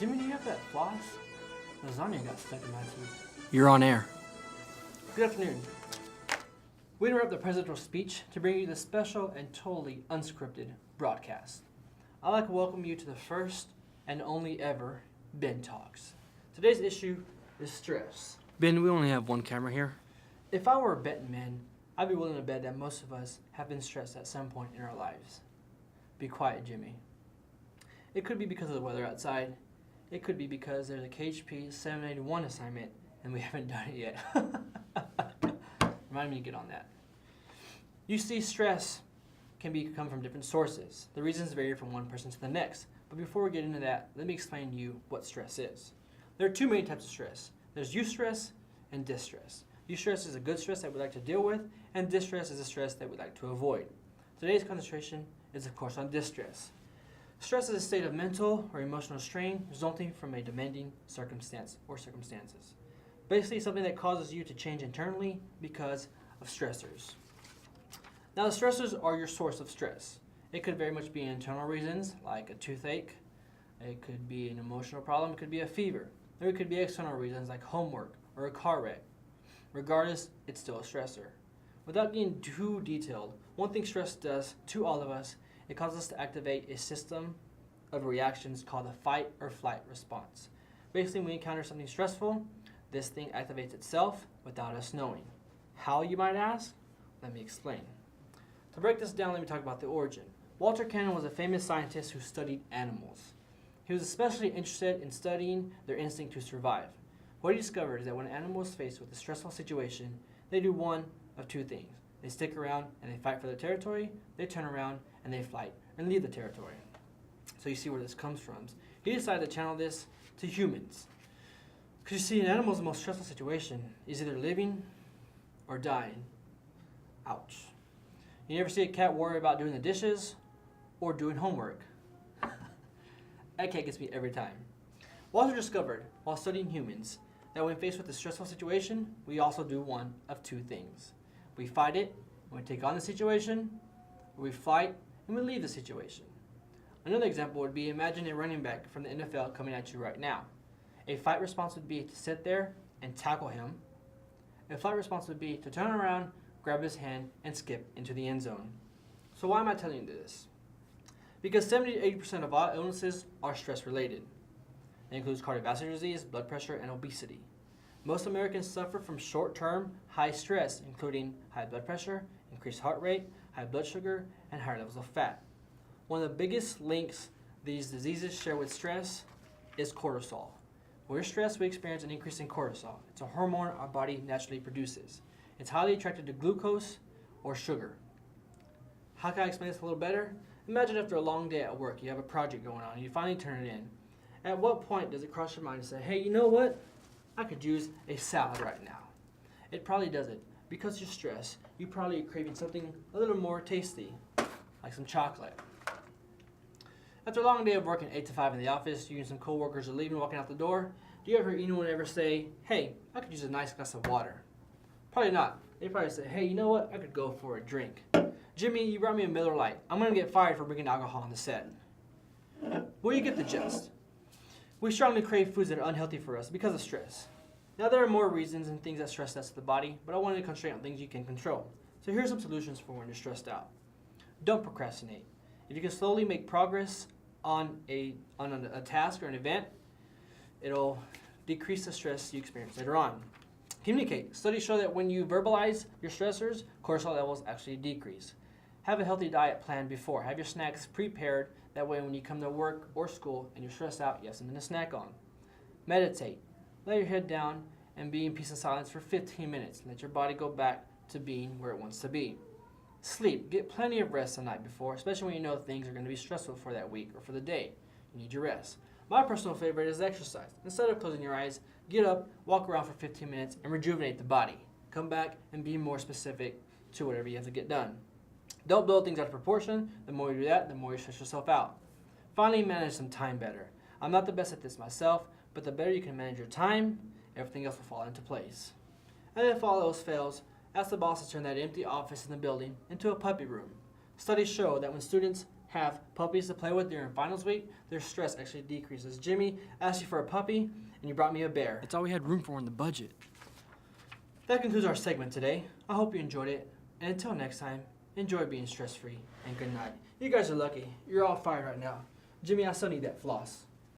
Jimmy, do you have that floss? Lasagna got stuck in my tooth. You're on air. Good afternoon. We interrupt the presidential speech to bring you the special and totally unscripted broadcast. I'd like to welcome you to the first and only ever Ben Talks. Today's issue is stress. Ben, we only have one camera here. If I were a betting man, I'd be willing to bet that most of us have been stressed at some point in our lives. Be quiet, Jimmy. It could be because of the weather outside. It could be because there's a KHP 781 assignment and we haven't done it yet. Remind me to get on that. You see, stress can come from different sources. The reasons vary from one person to the next. But before we get into that, let me explain to you what stress is. There are two main types of stress. There's eustress and distress. Eustress is a good stress that we like to deal with, and distress is a stress that we like to avoid. Today's concentration is, of course, on distress. Stress is a state of mental or emotional strain resulting from a demanding circumstance or circumstances. Basically, something that causes you to change internally because of stressors. Now, the stressors are your source of stress. It could very much be internal reasons, like a toothache. It could be an emotional problem. It could be a fever. Or it could be external reasons like homework or a car wreck. Regardless, it's still a stressor. Without getting too detailed, one thing stress does to all of us, it causes us to activate a system of reactions called a fight or flight response. Basically, when we encounter something stressful, this thing activates itself without us knowing. How, you might ask? Let me explain. To break this down, let me talk about the origin. Walter Cannon was a famous scientist who studied animals. He was especially interested in studying their instinct to survive. What he discovered is that when animals are faced with a stressful situation, they do one of two things. They stick around and they fight for their territory, they turn around and they flight and leave the territory. So you see where this comes from. He decided to channel this to humans. Because you see, an animal's most stressful situation is either living or dying. Ouch. You never see a cat worry about doing the dishes or doing homework. That cat gets me every time. Walter discovered, while studying humans, that when faced with a stressful situation, we also do one of two things. We fight it, and we take on the situation, or we fight, and we leave the situation. Another example would be, imagine a running back from the NFL coming at you right now. A fight response would be to sit there and tackle him. A flight response would be to turn around, grab his hand, and skip into the end zone. So why am I telling you this? Because 70 to 80% of all illnesses are stress-related. It includes cardiovascular disease, blood pressure, and obesity. Most Americans suffer from short-term high stress, including high blood pressure, increased heart rate, high blood sugar, and higher levels of fat. One of the biggest links these diseases share with stress is cortisol. When we're stressed, we experience an increase in cortisol. It's a hormone our body naturally produces. It's highly attracted to glucose or sugar. How can I explain this a little better? Imagine after a long day at work, you have a project going on, and you finally turn it in. At what point does it cross your mind to say, hey, you know what? I could use a salad right now. It probably doesn't. Because you're stressed, you probably are craving something a little more tasty, like some chocolate. After a long day of working 8 to 5 in the office, you and some coworkers are leaving, walking out the door, do you ever hear anyone ever say, hey, I could use a nice glass of water? Probably not. They probably say, hey, you know what? I could go for a drink. Jimmy, you brought me a Miller Lite. I'm going to get fired for bringing alcohol on the set. Well, you get the gist. We strongly crave foods that are unhealthy for us because of stress. Now, there are more reasons and things that stress us to the body, but I wanted to concentrate on things you can control. So here's some solutions for when you're stressed out. Don't procrastinate. If you can slowly make progress on a task or an event, it'll decrease the stress you experience later on. Communicate. Studies show that when you verbalize your stressors, cortisol levels actually decrease. Have a healthy diet planned before. Have your snacks prepared. That way when you come to work or school and you're stressed out, you have something to snack on. Meditate. Lay your head down and be in peace and silence for 15 minutes. Let your body go back to being where it wants to be. Sleep. Get plenty of rest the night before, especially when you know things are going to be stressful for that week or for the day. You need your rest. My personal favorite is exercise. Instead of closing your eyes, get up, walk around for 15 minutes, and rejuvenate the body. Come back and be more specific to whatever you have to get done. Don't blow things out of proportion. The more you do that, the more you stress yourself out. Finally, manage some time better. I'm not the best at this myself, but the better you can manage your time, everything else will fall into place. And if all else fails, ask the boss to turn that empty office in the building into a puppy room. Studies show that when students have puppies to play with during finals week, their stress actually decreases. Jimmy asked you for a puppy, and you brought me a bear. That's all we had room for in the budget. That concludes our segment today. I hope you enjoyed it. And until next time, enjoy being stress-free. And good night. You guys are lucky. You're all fired right now. Jimmy, I still need that floss.